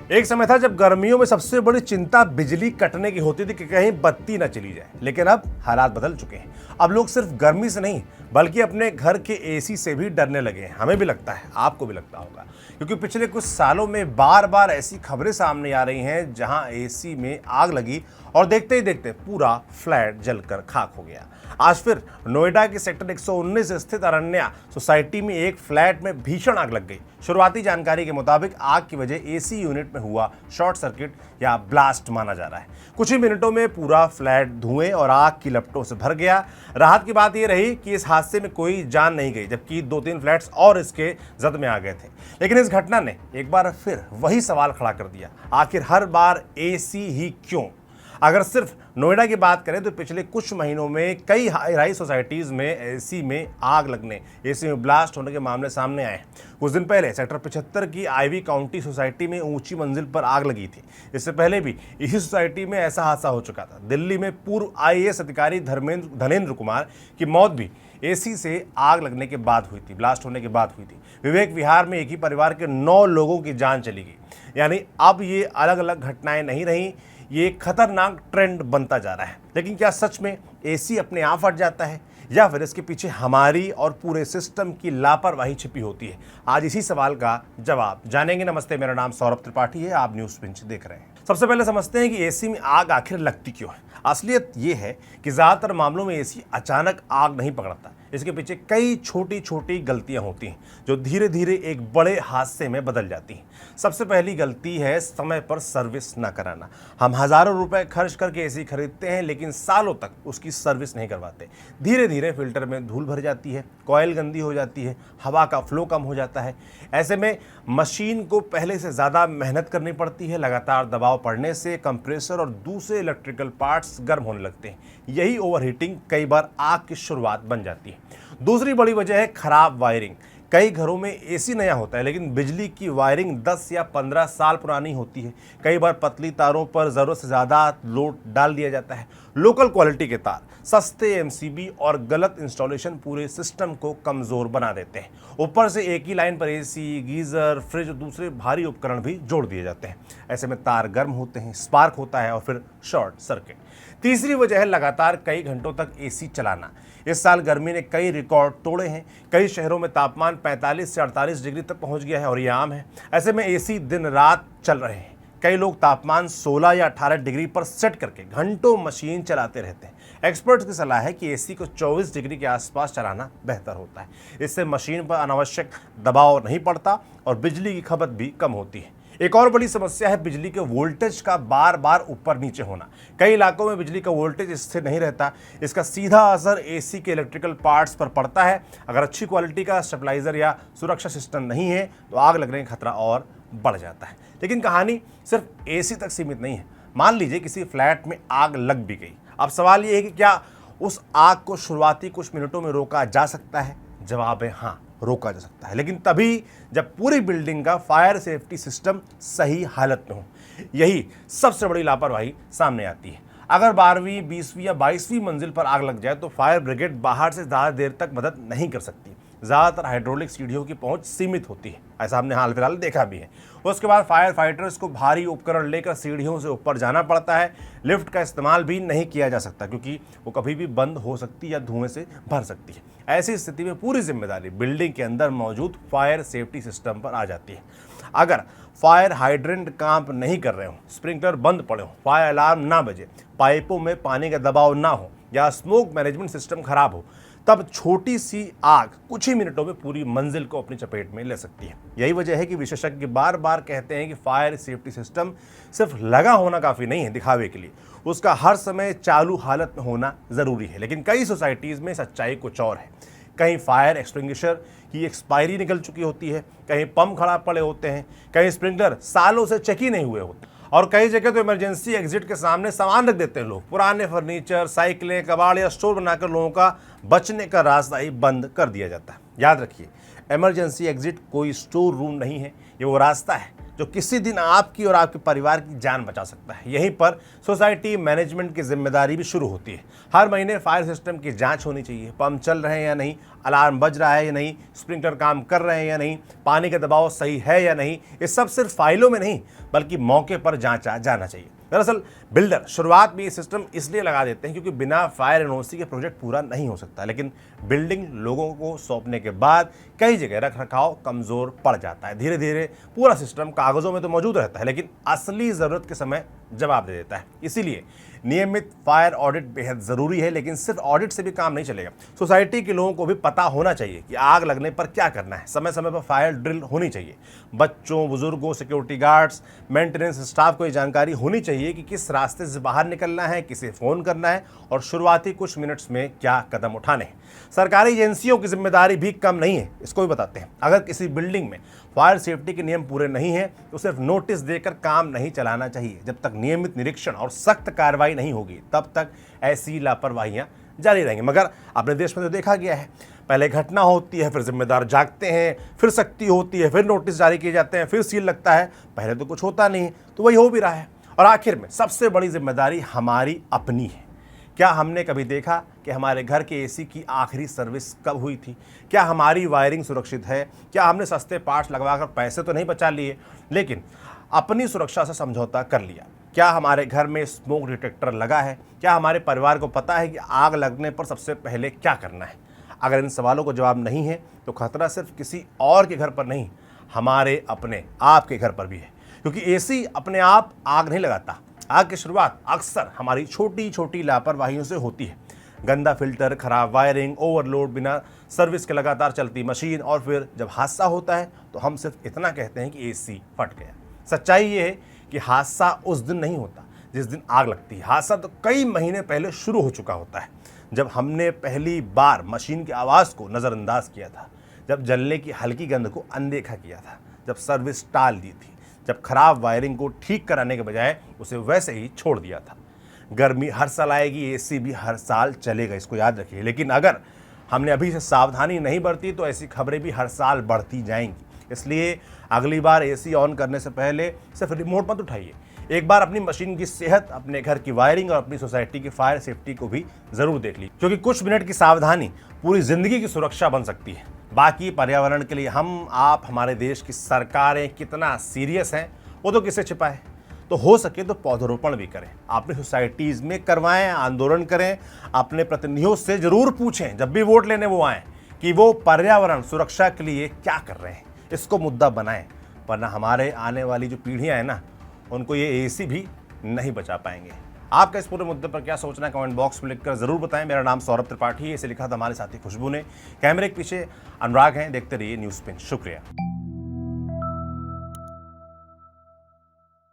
एक समय था जब गर्मियों में सबसे बड़ी चिंता बिजली कटने की होती थी कि कहीं बत्ती ना चली जाए, लेकिन अब हालात बदल चुके हैं। अब लोग सिर्फ गर्मी से नहीं बल्कि अपने घर के एसी से भी डरने लगे हैं। हमें भी लगता है, आपको भी लगता होगा, क्योंकि पिछले कुछ सालों में बार बार ऐसी खबरें सामने आ रही हैं जहां एसी में आग लगी और देखते ही देखते पूरा फ्लैट जलकर खाक हो गया। आज फिर नोएडा के सेक्टर 119 स्थित अरण्या सोसाइटी में एक फ्लैट में भीषण आग लग गई। शुरुआती जानकारी के मुताबिक आग की वजह एसी यूनिट में हुआ शॉर्ट सर्किट या ब्लास्ट माना जा रहा है। कुछ ही मिनटों में पूरा फ्लैट धुएं और आग की लपटों से भर गया। राहत की बात यह रही कि इस हादसे में कोई जान नहीं गई, जबकि 2-3 फ्लैट्स और इसके जद में आ गए थे। लेकिन इस घटना ने एक बार फिर वही सवाल खड़ा कर दिया, आखिर हर बार एसी ही क्यों? अगर सिर्फ नोएडा की बात करें तो पिछले कुछ महीनों में कई हाई राइज सोसाइटीज़ में एसी में आग लगने, एसी में ब्लास्ट होने के मामले सामने आए। कुछ दिन पहले सेक्टर 75 की आईवी काउंटी सोसाइटी में ऊंची मंजिल पर आग लगी थी। इससे पहले भी इसी सोसाइटी में ऐसा हादसा हो चुका था। दिल्ली में पूर्व आईएएस अधिकारी धनेंद्र कुमार की मौत भी एसी से आग लगने के बाद हुई थी, ब्लास्ट होने के बाद हुई थी। विवेक विहार में एक ही परिवार के 9 लोगों की जान चली गई। यानी अब ये अलग अलग घटनाएं नहीं रहीं, ये एक खतरनाक ट्रेंड बनता जा रहा है। लेकिन क्या सच में एसी अपने आप फट जाता है या फिर इसके पीछे हमारी और पूरे सिस्टम की लापरवाही छिपी होती है? आज इसी सवाल का जवाब जानेंगे। नमस्ते, मेरा नाम सौरभ त्रिपाठी है, आप न्यूज़ पिंच देख रहे हैं। सबसे पहले समझते हैं कि एसी में आग आखिर लगती क्यों है। असलियत ये है कि ज़्यादातर मामलों में एसी अचानक आग नहीं पकड़ता। इसके पीछे कई छोटी छोटी गलतियां होती हैं जो धीरे धीरे एक बड़े हादसे में बदल जाती हैं। सबसे पहली गलती है समय पर सर्विस न कराना। हम हज़ारों रुपए खर्च करके एसी खरीदते हैं लेकिन सालों तक उसकी सर्विस नहीं करवाते। धीरे धीरे फिल्टर में धूल भर जाती है, कॉइल गंदी हो जाती है, हवा का फ्लो कम हो जाता है। ऐसे में मशीन को पहले से ज़्यादा मेहनत करनी पड़ती है। लगातार दबाव पड़ने से कंप्रेसर और दूसरे इलेक्ट्रिकल पार्ट्स गर्म होने लगते हैं। यही ओवरहीटिंग कई बार आग की शुरुआत बन जाती है। दूसरी बड़ी वजह है खराब वायरिंग। कई घरों में एसी नया होता है लेकिन बिजली की वायरिंग 10 या 15 साल पुरानी होती है। कई बार पतली तारों पर ज़रूरत से ज़्यादा लोड डाल दिया जाता है। लोकल क्वालिटी के तार, सस्ते एमसीबी और गलत इंस्टॉलेशन पूरे सिस्टम को कमज़ोर बना देते हैं। ऊपर से एक ही लाइन पर एसी, गीज़र, फ्रिज और दूसरे भारी उपकरण भी जोड़ दिए जाते हैं। ऐसे में तार गर्म होते हैं, स्पार्क होता है और फिर शॉर्ट सर्किट। तीसरी वजह है लगातार कई घंटों तक एसी चलाना। इस साल गर्मी ने कई रिकॉर्ड तोड़े हैं। कई शहरों में तापमान 45 से 48 डिग्री तक पहुंच गया है और ये आम है। ऐसे में एसी दिन रात चल रहे हैं। कई लोग तापमान 16 या 18 डिग्री पर सेट करके घंटों मशीन चलाते रहते हैं। एक्सपर्ट्स की सलाह है कि एसी को 24 डिग्री के आसपास चलाना बेहतर होता है। इससे मशीन पर अनावश्यक दबाव नहीं पड़ता और बिजली की खपत भी कम होती है। एक और बड़ी समस्या है बिजली के वोल्टेज का बार बार ऊपर नीचे होना। कई इलाकों में बिजली का वोल्टेज स्थिर नहीं रहता। इसका सीधा असर एसी के इलेक्ट्रिकल पार्ट्स पर पड़ता है। अगर अच्छी क्वालिटी का स्टेबलाइजर या सुरक्षा सिस्टम नहीं है तो आग लगने का खतरा और बढ़ जाता है। लेकिन कहानी सिर्फ एसी तक सीमित नहीं है। मान लीजिए किसी फ्लैट में आग लग भी गई। अब सवाल ये है कि क्या उस आग को शुरुआती कुछ मिनटों में रोका जा सकता है? जवाब है हाँ, रोका जा सकता है, लेकिन तभी जब पूरी बिल्डिंग का फायर सेफ्टी सिस्टम सही हालत में हो। यही सबसे बड़ी लापरवाही सामने आती है। अगर 12वीं, 20वीं या 22वीं मंजिल पर आग लग जाए तो फायर ब्रिगेड बाहर से ज़्यादा देर तक मदद नहीं कर सकती। ज़्यादातर हाइड्रोलिक सीढ़ियों की पहुंच सीमित होती है, ऐसा हमने हाल फिलहाल देखा भी है। उसके बाद फायर फाइटर्स को भारी उपकरण लेकर सीढ़ियों से ऊपर जाना पड़ता है। लिफ्ट का इस्तेमाल भी नहीं किया जा सकता क्योंकि वो कभी भी बंद हो सकती है या धुएं से भर सकती है। ऐसी स्थिति में पूरी जिम्मेदारी बिल्डिंग के अंदर मौजूद फायर सेफ्टी सिस्टम पर आ जाती है। अगर फायर हाइड्रेंट काम नहीं कर रहे हो, स्प्रिंकलर बंद पड़े हो, फायर अलार्म ना बजे, पाइपों में पानी का दबाव ना हो या स्मोक मैनेजमेंट सिस्टम खराब हो, तब छोटी सी आग कुछ ही मिनटों में पूरी मंजिल को अपनी चपेट में ले सकती है। यही वजह है कि विशेषज्ञ बार बार कहते हैं कि फायर सेफ्टी सिस्टम सिर्फ लगा होना काफ़ी नहीं है दिखावे के लिए, उसका हर समय चालू हालत में होना ज़रूरी है। लेकिन कई सोसाइटीज़ में सच्चाई कुछ और है। कहीं फायर एक्सटिंग्विशर की एक्सपायरी निकल चुकी होती है, कहीं पंप खराब पड़े होते हैं, कहीं स्प्रिंकलर सालों से चेक ही नहीं हुए होते और कई जगह तो इमरजेंसी एग्जिट के सामने सामान रख देते हैं लोग। पुराने फर्नीचर, साइकिलें, कबाड़ या स्टोर बनाकर लोगों का बचने का रास्ता ही बंद कर दिया जाता है। याद रखिए, इमरजेंसी एग्जिट कोई स्टोर रूम नहीं है, ये वो रास्ता है जो किसी दिन आपकी और आपके परिवार की जान बचा सकता है। यहीं पर सोसाइटी मैनेजमेंट की जिम्मेदारी भी शुरू होती है। हर महीने फायर सिस्टम की जांच होनी चाहिए, पंप चल रहे हैं या नहीं, अलार्म बज रहा है या नहीं, स्प्रिंकलर काम कर रहे हैं या नहीं, पानी का दबाव सही है या नहीं। ये सब सिर्फ फाइलों में नहीं बल्कि मौके पर जांचा जाना चाहिए। दरअसल बिल्डर शुरुआत में ये सिस्टम इसलिए लगा देते हैं क्योंकि बिना फायर एनओसी के प्रोजेक्ट पूरा नहीं हो सकता, लेकिन बिल्डिंग लोगों को सौंपने के बाद कई जगह रख रखाव कमजोर पड़ जाता है। धीरे धीरे पूरा सिस्टम कागजों में तो मौजूद रहता है लेकिन असली जरूरत के समय जवाब दे देता है। इसीलिए नियमित फायर ऑडिट बेहद जरूरी है, लेकिन सिर्फ ऑडिट से भी काम नहीं चलेगा। सोसाइटी के लोगों को भी पता होना चाहिए कि आग लगने पर क्या करना है। समय समय पर फायर ड्रिल होनी चाहिए। बच्चों, बुजुर्गों, सिक्योरिटी गार्ड्स, मेंटेनेंस स्टाफ को ये जानकारी होनी चाहिए कि किस रास्ते से बाहर निकलना है, किसे फोन करना है और शुरुआती कुछ मिनट्स में क्या कदम उठाने हैं। सरकारी एजेंसियों की जिम्मेदारी भी कम नहीं है, इसको भी बताते हैं। अगर किसी बिल्डिंग में फायर सेफ्टी के नियम पूरे नहीं है तो सिर्फ नोटिस देकर काम नहीं चलाना चाहिए। जब तक नियमित निरीक्षण और सख्त कार्रवाई नहीं होगी तब तक ऐसी लापरवाहियां जारी रहेंगी। मगर अपने देश में तो देखा गया है, पहले घटना होती है, फिर जिम्मेदार जागते हैं, फिर सख्ती होती है, फिर नोटिस जारी किए जाते हैं, फिर सील लगता है। पहले तो कुछ होता नहीं, तो वही हो भी रहा है। और आखिर में सबसे बड़ी जिम्मेदारी हमारी अपनी है। क्या हमने कभी देखा कि हमारे घर के एसी की आखिरी सर्विस कब हुई थी? क्या हमारी वायरिंग सुरक्षित है? क्या हमने सस्ते पार्ट्स लगवाकर पैसे तो नहीं बचा लिए लेकिन अपनी सुरक्षा से समझौता कर लिया? क्या हमारे घर में स्मोक डिटेक्टर लगा है? क्या हमारे परिवार को पता है कि आग लगने पर सबसे पहले क्या करना है? अगर इन सवालों को जवाब नहीं है तो खतरा सिर्फ किसी और के घर पर नहीं, हमारे अपने आपके घर पर भी है। क्योंकि एसी अपने आप आग नहीं लगाता। आग की शुरुआत अक्सर हमारी छोटी छोटी लापरवाहियों से होती है। गंदा फिल्टर, खराब वायरिंग, ओवरलोड, बिना सर्विस के लगातार चलती मशीन, और फिर जब हादसा होता है तो हम सिर्फ इतना कहते हैं कि एसी फट गया। सच्चाई ये है कि हादसा उस दिन नहीं होता जिस दिन आग लगती है। हादसा तो कई महीने पहले शुरू हो चुका होता है, जब हमने पहली बार मशीन की आवाज़ को नज़रअंदाज किया था, जब जलने की हल्की गंध को अनदेखा किया था, जब सर्विस टाल दी थी, जब खराब वायरिंग को ठीक कराने के बजाय उसे वैसे ही छोड़ दिया था। गर्मी हर साल आएगी, एसी भी हर साल चलेगा, इसको याद रखिए। लेकिन अगर हमने अभी से सावधानी नहीं बरती तो ऐसी खबरें भी हर साल बढ़ती जाएंगी। इसलिए अगली बार एसी ऑन करने से पहले सिर्फ रिमोट मत उठाइए। एक बार अपनी मशीन की सेहत, अपने घर की वायरिंग और अपनी सोसाइटी की फायर सेफ्टी को भी जरूर देख लीजिए, क्योंकि कुछ मिनट की सावधानी पूरी जिंदगी की सुरक्षा बन सकती है। बाकी पर्यावरण के लिए हम, आप, हमारे देश की सरकारें कितना सीरियस हैं वो तो किसे छिपा है। तो हो सके तो पौधरोपण भी करें, अपनी सोसाइटीज़ में करवाएं, आंदोलन करें, अपने प्रतिनिधियों से जरूर पूछें जब भी वोट लेने वो आएँ कि वो पर्यावरण सुरक्षा के लिए क्या कर रहे हैं। इसको मुद्दा बनाएं, वरना हमारे आने वाली जो पीढ़ियाँ हैं ना, उनको ये एसी भी नहीं बचा पाएंगे। आपका इस पूरे मुद्दे पर क्या सोचना है कमेंट बॉक्स में लिखकर जरूर बताएं। मेरा नाम सौरभ त्रिपाठी है, इसे लिखा था हमारे साथी खुशबू ने। कैमरे के पीछे अनुराग हैं। देखते रहिए न्यूज़ पिन। शुक्रिया।